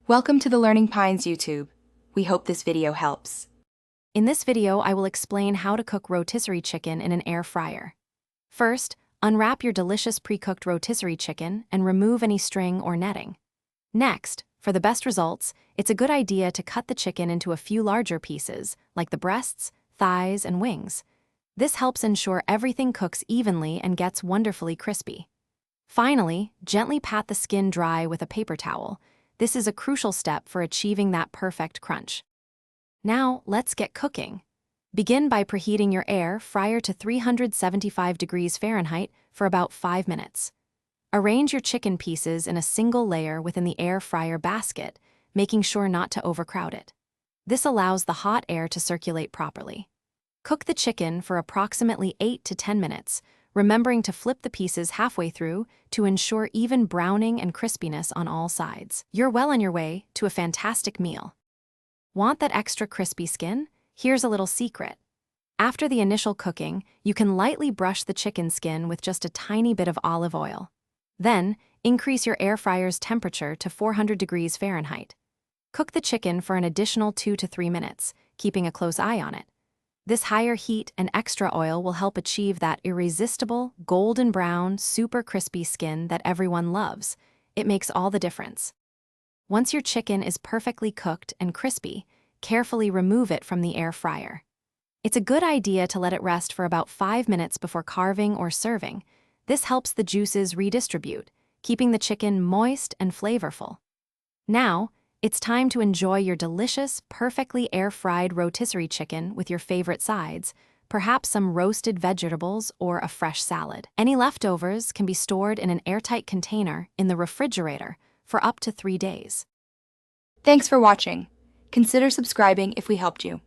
Welcome to the Learning Pines YouTube. We hope this video helps. In this video, I will explain how to cook rotisserie chicken in an air fryer. First, unwrap your delicious pre-cooked rotisserie chicken and remove any string or netting. Next, for the best results, it's a good idea to cut the chicken into a few larger pieces, like the breasts, thighs, and wings. This helps ensure everything cooks evenly and gets wonderfully crispy. Finally, gently pat the skin dry with a paper towel. This is a crucial step for achieving that perfect crunch. Now, let's get cooking. Begin by preheating your air fryer to 375 degrees Fahrenheit for about 5 minutes. Arrange your chicken pieces in a single layer within the air fryer basket, making sure not to overcrowd it. This allows the hot air to circulate properly. Cook the chicken for approximately 8 to 10 minutes, remembering to flip the pieces halfway through to ensure even browning and crispiness on all sides. You're well on your way to a fantastic meal. Want that extra crispy skin? Here's a little secret. After the initial cooking, you can lightly brush the chicken skin with just a tiny bit of olive oil. Then, increase your air fryer's temperature to 400 degrees Fahrenheit. Cook the chicken for an additional 2 to 3 minutes, keeping a close eye on it. This higher heat and extra oil will help achieve that irresistible, golden brown, super crispy skin that everyone loves. It makes all the difference. Once your chicken is perfectly cooked and crispy, carefully remove it from the air fryer. It's a good idea to let it rest for about 5 minutes before carving or serving. This helps the juices redistribute, keeping the chicken moist and flavorful. Now, it's time to enjoy your delicious, perfectly air-fried rotisserie chicken with your favorite sides, perhaps some roasted vegetables or a fresh salad. Any leftovers can be stored in an airtight container in the refrigerator for up to 3 days. Thanks for watching. Consider subscribing if we helped you.